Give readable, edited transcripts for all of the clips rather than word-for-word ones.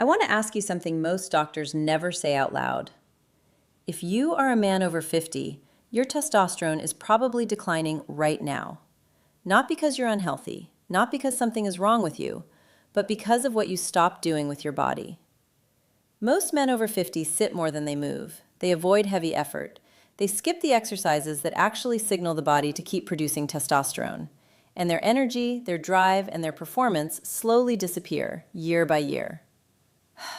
I want to ask you something most doctors never say out loud. If you are a man over 50, your testosterone is probably declining right now. Not because you're unhealthy, not because something is wrong with you, but because of what you stopped doing with your body. Most men over 50 sit more than they move. They avoid heavy effort. They skip the exercises that actually signal the body to keep producing testosterone. And their energy, their drive, and their performance slowly disappear year by year.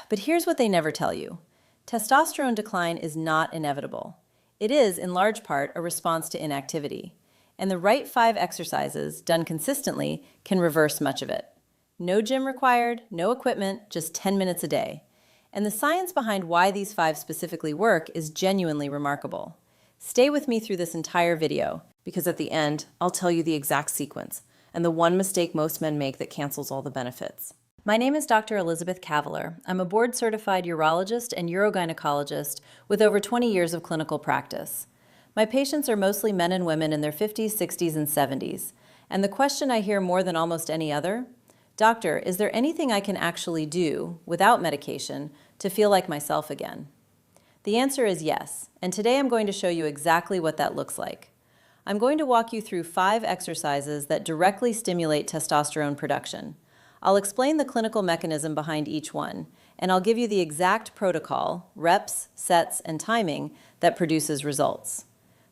But here's what they never tell you. Testosterone decline is not inevitable. It is, in large part, a response to inactivity. And the right 5 exercises, done consistently, can reverse much of it. No gym required, no equipment, just 10 minutes a day. And the science behind why these 5 specifically work is genuinely remarkable. Stay with me through this entire video, because at the end, I'll tell you the exact sequence, and the one mistake most men make that cancels all the benefits. My name is Dr. Elizabeth Kavaler. I'm a board-certified urologist and urogynecologist with over 20 years of clinical practice. My patients are mostly men and women in their 50s, 60s, and 70s. And the question I hear more than almost any other, Doctor, is there anything I can actually do, without medication, to feel like myself again? The answer is yes, and today I'm going to show you exactly what that looks like. I'm going to walk you through 5 exercises that directly stimulate testosterone production. I'll explain the clinical mechanism behind each one, and I'll give you the exact protocol, reps, sets, and timing that produces results.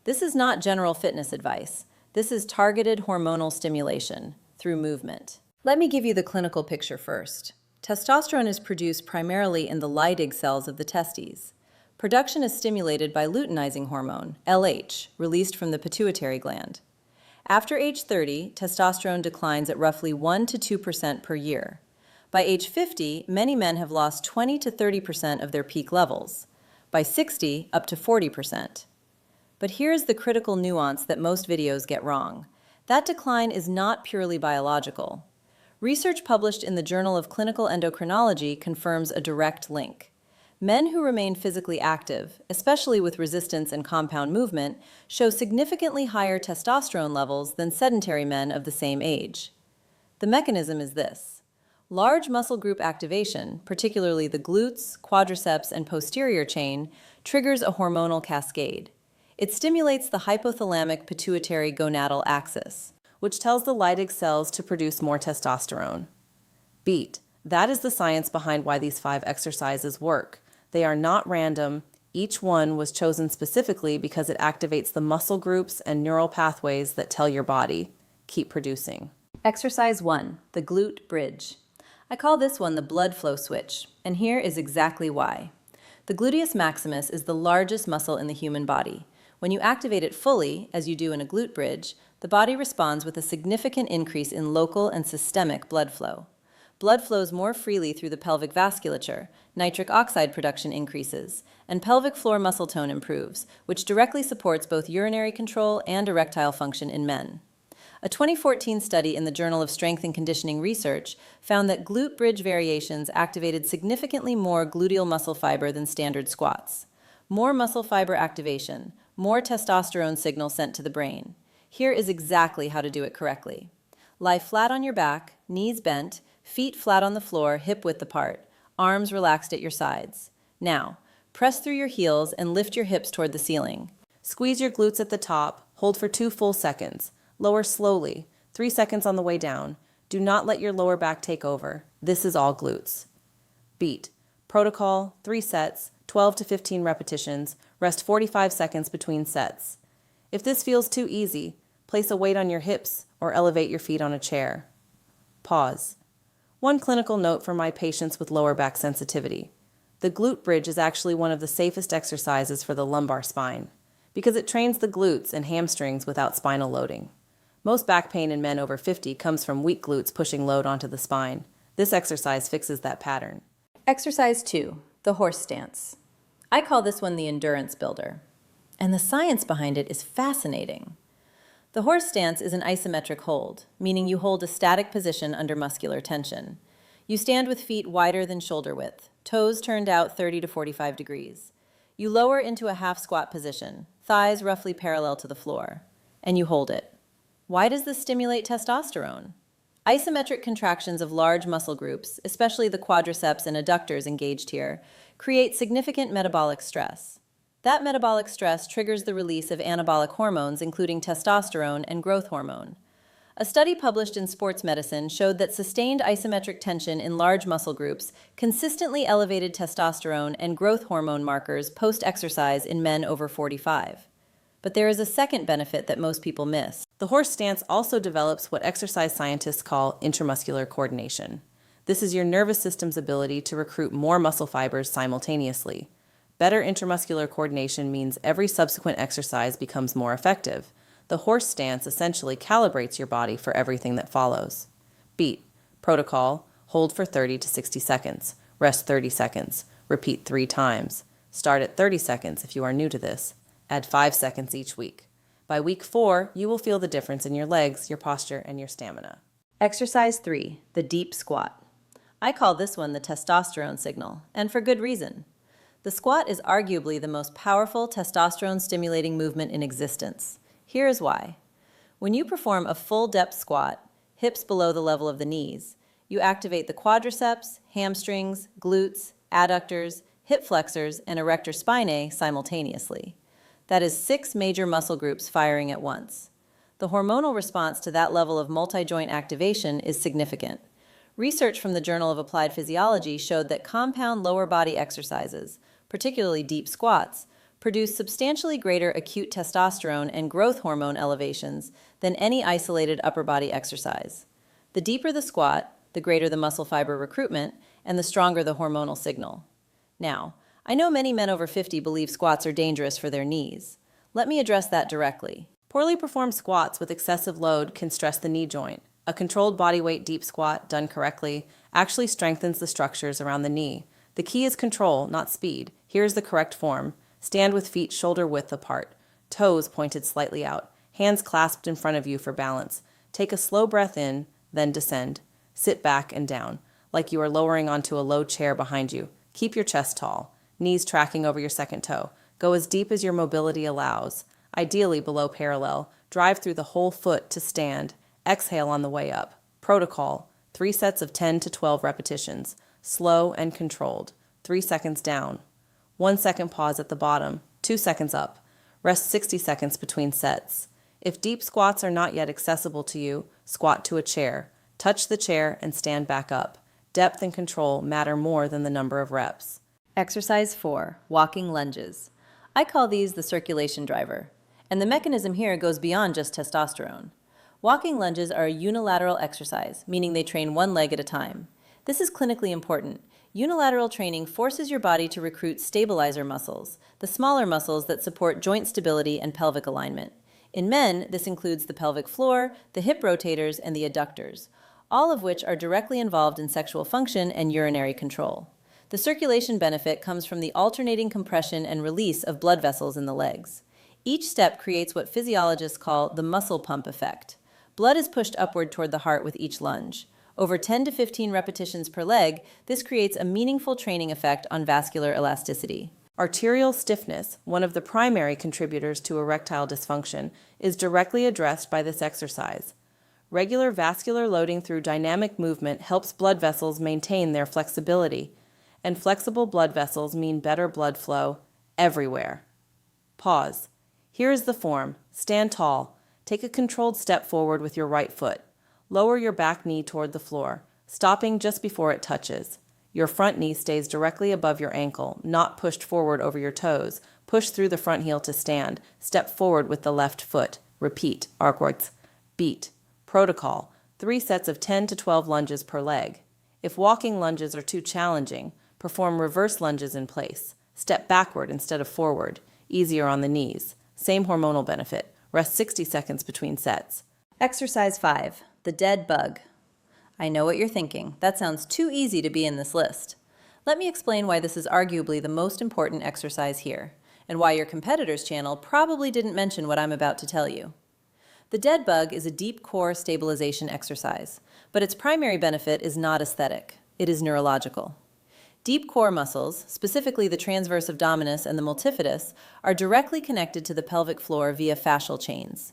This is not general fitness advice. This is targeted hormonal stimulation through movement. Let me give you the clinical picture first. Testosterone is produced primarily in the Leydig cells of the testes. Production is stimulated by luteinizing hormone, LH, released from the pituitary gland. After age 30, testosterone declines at roughly 1 to 2% per year. By age 50, many men have lost 20 to 30% of their peak levels. By 60, up to 40%. But here's the critical nuance that most videos get wrong. That decline is not purely biological. Research published in the Journal of Clinical Endocrinology confirms a direct link. Men who remain physically active, especially with resistance and compound movement, show significantly higher testosterone levels than sedentary men of the same age. The mechanism is this. Large muscle group activation, particularly the glutes, quadriceps, and posterior chain, triggers a hormonal cascade. It stimulates the hypothalamic pituitary gonadal axis, which tells the Leydig cells to produce more testosterone. Beat. That is the science behind why these 5 exercises work. They are not random. Each one was chosen specifically because it activates the muscle groups and neural pathways that tell your body, keep producing. Exercise 1, the glute bridge. I call this one the blood flow switch, and here is exactly why. The gluteus maximus is the largest muscle in the human body. When you activate it fully, as you do in a glute bridge, the body responds with a significant increase in local and systemic blood flow. Blood flows more freely through the pelvic vasculature, nitric oxide production increases, and pelvic floor muscle tone improves, which directly supports both urinary control and erectile function in men. A 2014 study in the Journal of Strength and Conditioning Research found that glute bridge variations activated significantly more gluteal muscle fiber than standard squats. More muscle fiber activation, more testosterone signal sent to the brain. Here is exactly how to do it correctly. Lie flat on your back, knees bent, feet flat on the floor, hip width apart, arms relaxed at your sides. Now, press through your heels and lift your hips toward the ceiling. Squeeze your glutes at the top, hold for 2 full seconds. Lower slowly, 3 seconds on the way down. Do not let your lower back take over. This is all glutes. Beat. Protocol, 3 sets, 12 to 15 repetitions, rest 45 seconds between sets. If this feels too easy, place a weight on your hips or elevate your feet on a chair. Pause. One clinical note for my patients with lower back sensitivity. The glute bridge is actually one of the safest exercises for the lumbar spine because it trains the glutes and hamstrings without spinal loading. Most back pain in men over 50 comes from weak glutes pushing load onto the spine. This exercise fixes that pattern. Exercise 2, the horse stance. I call this one the endurance builder. And the science behind it is fascinating. The horse stance is an isometric hold, meaning you hold a static position under muscular tension. You stand with feet wider than shoulder width, toes turned out 30 to 45 degrees. You lower into a half squat position, thighs roughly parallel to the floor, and you hold it. Why does this stimulate testosterone? Isometric contractions of large muscle groups, especially the quadriceps and adductors engaged here, create significant metabolic stress. That metabolic stress triggers the release of anabolic hormones, including testosterone and growth hormone. A study published in Sports Medicine showed that sustained isometric tension in large muscle groups consistently elevated testosterone and growth hormone markers post-exercise in men over 45. But there is a second benefit that most people miss. The horse stance also develops what exercise scientists call intramuscular coordination. This is your nervous system's ability to recruit more muscle fibers simultaneously. Better intramuscular coordination means every subsequent exercise becomes more effective. The horse stance essentially calibrates your body for everything that follows. Beat. Protocol. Hold for 30 to 60 seconds. Rest 30 seconds. Repeat 3 times. Start at 30 seconds if you are new to this. Add 5 seconds each week. By week 4, you will feel the difference in your legs, your posture, and your stamina. Exercise 3, the deep squat. I call this one the testosterone signal, and for good reason. The squat is arguably the most powerful testosterone-stimulating movement in existence. Here is why. When you perform a full-depth squat, hips below the level of the knees, you activate the quadriceps, hamstrings, glutes, adductors, hip flexors, and erector spinae simultaneously. That is 6 major muscle groups firing at once. The hormonal response to that level of multi-joint activation is significant. Research from the Journal of Applied Physiology showed that compound lower body exercises, particularly deep squats, produce substantially greater acute testosterone and growth hormone elevations than any isolated upper body exercise. The deeper the squat, the greater the muscle fiber recruitment, and the stronger the hormonal signal. Now, I know many men over 50 believe squats are dangerous for their knees. Let me address that directly. Poorly performed squats with excessive load can stress the knee joint. A controlled bodyweight deep squat, done correctly, actually strengthens the structures around the knee. The key is control, not speed. Here's the correct form. Stand with feet shoulder width apart, toes pointed slightly out, hands clasped in front of you for balance. Take a slow breath in, then descend. Sit back and down, like you are lowering onto a low chair behind you. Keep your chest tall, knees tracking over your second toe. Go as deep as your mobility allows, ideally below parallel. Drive through the whole foot to stand. Exhale on the way up. Protocol, 3 sets of 10 to 12 repetitions, slow and controlled. 3 seconds down. 1 second pause at the bottom, 2 seconds up. Rest 60 seconds between sets. If deep squats are not yet accessible to you, squat to a chair. Touch the chair and stand back up. Depth and control matter more than the number of reps. Exercise 4, walking lunges. I call these the circulation driver, and the mechanism here goes beyond just testosterone. Walking lunges are a unilateral exercise, meaning they train one leg at a time. This is clinically important. Unilateral training forces your body to recruit stabilizer muscles, the smaller muscles that support joint stability and pelvic alignment. In men, this includes the pelvic floor, the hip rotators, and the adductors, all of which are directly involved in sexual function and urinary control. The circulation benefit comes from the alternating compression and release of blood vessels in the legs. Each step creates what physiologists call the muscle pump effect. Blood is pushed upward toward the heart with each lunge. Over 10 to 15 repetitions per leg, this creates a meaningful training effect on vascular elasticity. Arterial stiffness, one of the primary contributors to erectile dysfunction, is directly addressed by this exercise. Regular vascular loading through dynamic movement helps blood vessels maintain their flexibility, and flexible blood vessels mean better blood flow everywhere. Pause. Here is the form. Stand tall. Take a controlled step forward with your right foot. Lower your back knee toward the floor, stopping just before it touches. Your front knee stays directly above your ankle, not pushed forward over your toes. Push through the front heel to stand. Step forward with the left foot. Repeat. Arcwards. Beat. Protocol. 3 sets of 10 to 12 lunges per leg. If walking lunges are too challenging, perform reverse lunges in place. Step backward instead of forward. Easier on the knees. Same hormonal benefit. Rest 60 seconds between sets. Exercise 5. The dead bug. I know what you're thinking. That sounds too easy to be in this list. Let me explain why this is arguably the most important exercise here, and why your competitor's channel probably didn't mention what I'm about to tell you. The dead bug is a deep core stabilization exercise, but its primary benefit is not aesthetic. It is neurological. Deep core muscles, specifically the transverse abdominis and the multifidus, are directly connected to the pelvic floor via fascial chains.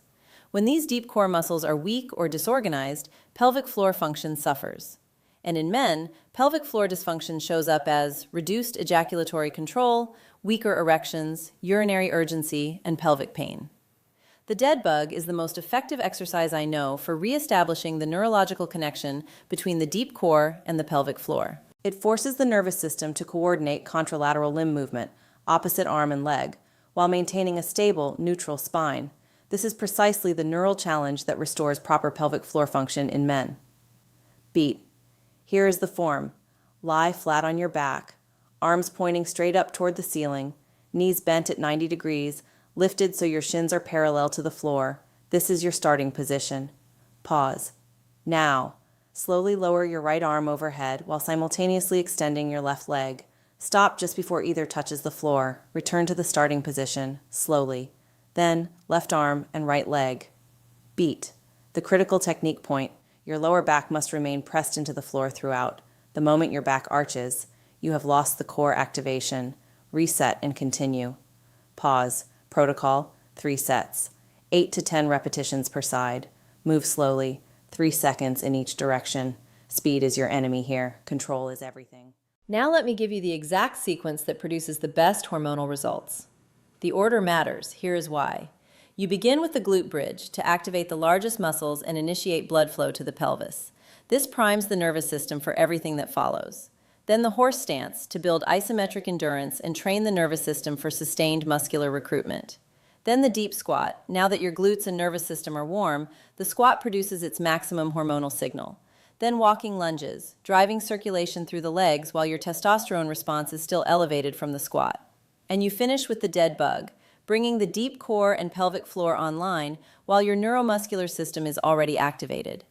When these deep core muscles are weak or disorganized, pelvic floor function suffers. And in men, pelvic floor dysfunction shows up as reduced ejaculatory control, weaker erections, urinary urgency, and pelvic pain. The dead bug is the most effective exercise I know for reestablishing the neurological connection between the deep core and the pelvic floor. It forces the nervous system to coordinate contralateral limb movement, opposite arm and leg, while maintaining a stable, neutral spine. This is precisely the neural challenge that restores proper pelvic floor function in men. Beat. Here is the form. Lie flat on your back, arms pointing straight up toward the ceiling, knees bent at 90 degrees, lifted so your shins are parallel to the floor. This is your starting position. Pause. Now, slowly lower your right arm overhead while simultaneously extending your left leg. Stop just before either touches the floor. Return to the starting position, slowly. Then, left arm and right leg. Beat. The critical technique point. Your lower back must remain pressed into the floor throughout. The moment your back arches, you have lost the core activation. Reset and continue. Pause. Protocol, 3 sets. 8 to 10 repetitions per side. Move slowly, 3 seconds in each direction. Speed is your enemy here. Control is everything. Now let me give you the exact sequence that produces the best hormonal results. The order matters. Here is why. You begin with the glute bridge to activate the largest muscles and initiate blood flow to the pelvis. This primes the nervous system for everything that follows. Then the horse stance to build isometric endurance and train the nervous system for sustained muscular recruitment. Then the deep squat. Now that your glutes and nervous system are warm, the squat produces its maximum hormonal signal. Then walking lunges, driving circulation through the legs while your testosterone response is still elevated from the squat. And you finish with the dead bug, bringing the deep core and pelvic floor online while your neuromuscular system is already activated.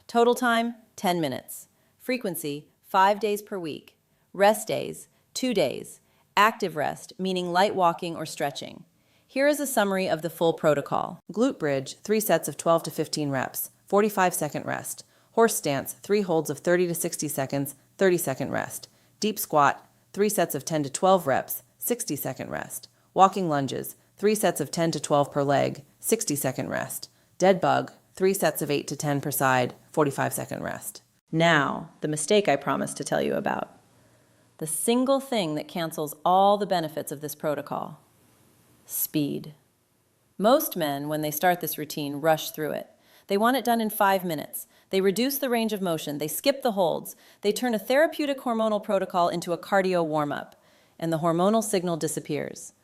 Total time, 10 minutes. Frequency, 5 days per week. Rest days, 2 days. Active rest, meaning light walking or stretching. Here is a summary of the full protocol. Glute bridge, 3 sets of 12 to 15 reps, 45-second rest. Horse stance, 3 holds of 30 to 60 seconds, 30-second rest. Deep squat, 3 sets of 10 to 12 reps, 60-second rest. Walking lunges, 3 sets of 10 to 12 per leg, 60-second rest. Dead bug, 3 sets of 8 to 10 per side, 45-second rest. Now, the mistake I promised to tell you about. The single thing that cancels all the benefits of this protocol. Speed. Most men, when they start this routine, rush through it. They want it done in 5 minutes. They reduce the range of motion. They skip the holds. They turn a therapeutic hormonal protocol into a cardio warm-up, and the hormonal signal disappears.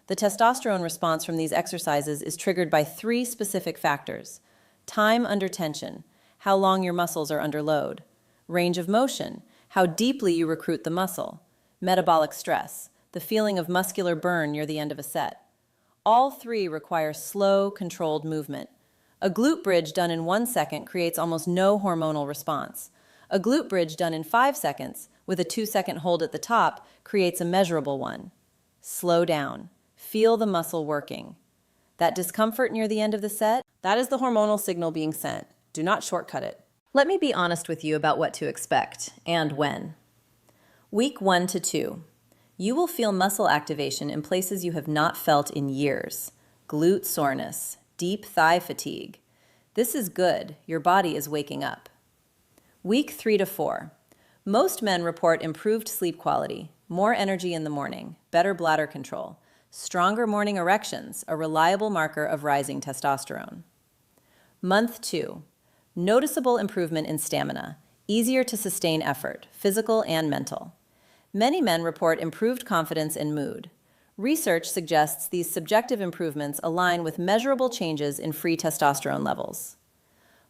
The testosterone response from these exercises is triggered by 3 specific factors. Time under tension, how long your muscles are under load. Range of motion, how deeply you recruit the muscle. Metabolic stress, the feeling of muscular burn near the end of a set. All 3 require slow, controlled movement. A glute bridge done in 1 second creates almost no hormonal response. A glute bridge done in 5 seconds, with a 2-second hold at the top, creates a measurable one. Slow down. Feel the muscle working. That discomfort near the end of the set, that is the hormonal signal being sent. Do not shortcut it. Let me be honest with you about what to expect and when. Week 1 to 2. You will feel muscle activation in places you have not felt in years. Glute soreness, deep thigh fatigue. This is good. Your body is waking up. Week 3 to 4. Most men report improved sleep quality, more energy in the morning, better bladder control, stronger morning erections, a reliable marker of rising testosterone. Month 2. Noticeable improvement in stamina, easier to sustain effort, physical and mental. Many men report improved confidence and mood. Research suggests these subjective improvements align with measurable changes in free testosterone levels.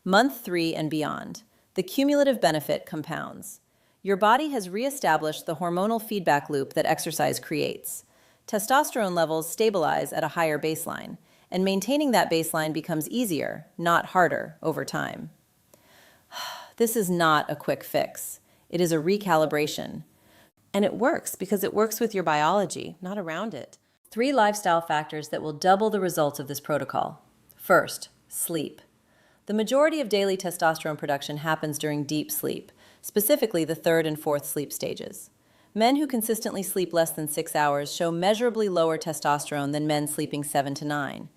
Month 3 and beyond. The cumulative benefit compounds. Your body has reestablished the hormonal feedback loop that exercise creates. Testosterone levels stabilize at a higher baseline, and maintaining that baseline becomes easier, not harder, over time. This is not a quick fix. It is a recalibration. And it works because it works with your biology, not around it. 3 lifestyle factors that will double the results of this protocol. First, sleep. The majority of daily testosterone production happens during deep sleep, specifically the 3rd and 4th sleep stages. Men who consistently sleep less than 6 hours show measurably lower testosterone than men sleeping 7 to 9.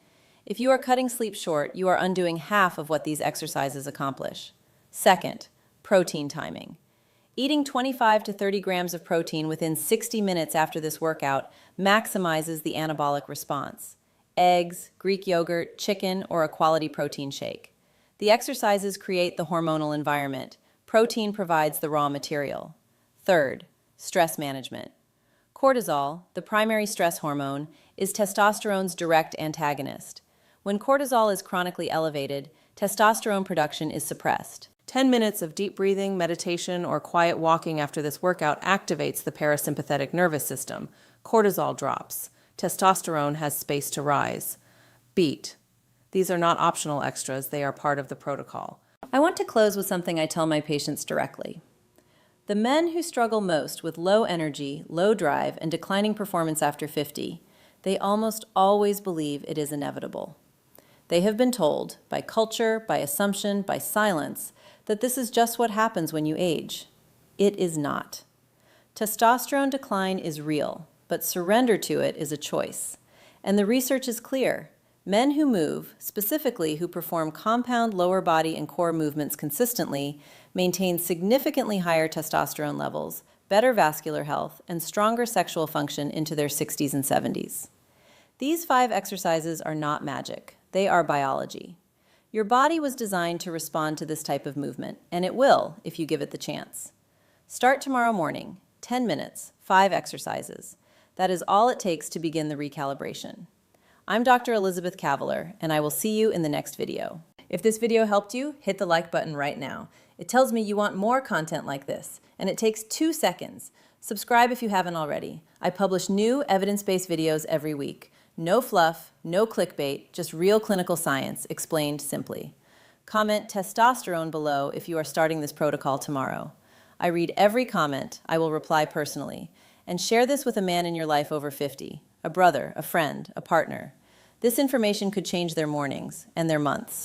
If you are cutting sleep short, you are undoing half of what these exercises accomplish. Second, protein timing. Eating 25 to 30 grams of protein within 60 minutes after this workout maximizes the anabolic response. Eggs, Greek yogurt, chicken, or a quality protein shake. The exercises create the hormonal environment. Protein provides the raw material. Third, stress management. Cortisol, the primary stress hormone, is testosterone's direct antagonist. When cortisol is chronically elevated, testosterone production is suppressed. 10 minutes of deep breathing, meditation, or quiet walking after this workout activates the parasympathetic nervous system. Cortisol drops. Testosterone has space to rise. Beat. These are not optional extras, they are part of the protocol. I want to close with something I tell my patients directly. The men who struggle most with low energy, low drive, and declining performance after 50, they almost always believe it is inevitable. They have been told, by culture, by assumption, by silence, that this is just what happens when you age. It is not. Testosterone decline is real, but surrender to it is a choice. And the research is clear. Men who move, specifically who perform compound lower body and core movements consistently, maintain significantly higher testosterone levels, better vascular health, and stronger sexual function into their 60s and 70s. These 5 exercises are not magic. They are biology. Your body was designed to respond to this type of movement, and it will if you give it the chance. Start tomorrow morning, 10 minutes, 5 exercises. That is all it takes to begin the recalibration. I'm Dr. Elizabeth Kavaler, and I will see you in the next video. If this video helped you, hit the like button right now. It tells me you want more content like this, and it takes 2 seconds. Subscribe if you haven't already. I publish new evidence-based videos every week. No fluff, no clickbait, just real clinical science explained simply. Comment testosterone below if you are starting this protocol tomorrow. I read every comment, I will reply personally. And share this with a man in your life over 50, a brother, a friend, a partner. This information could change their mornings and their months.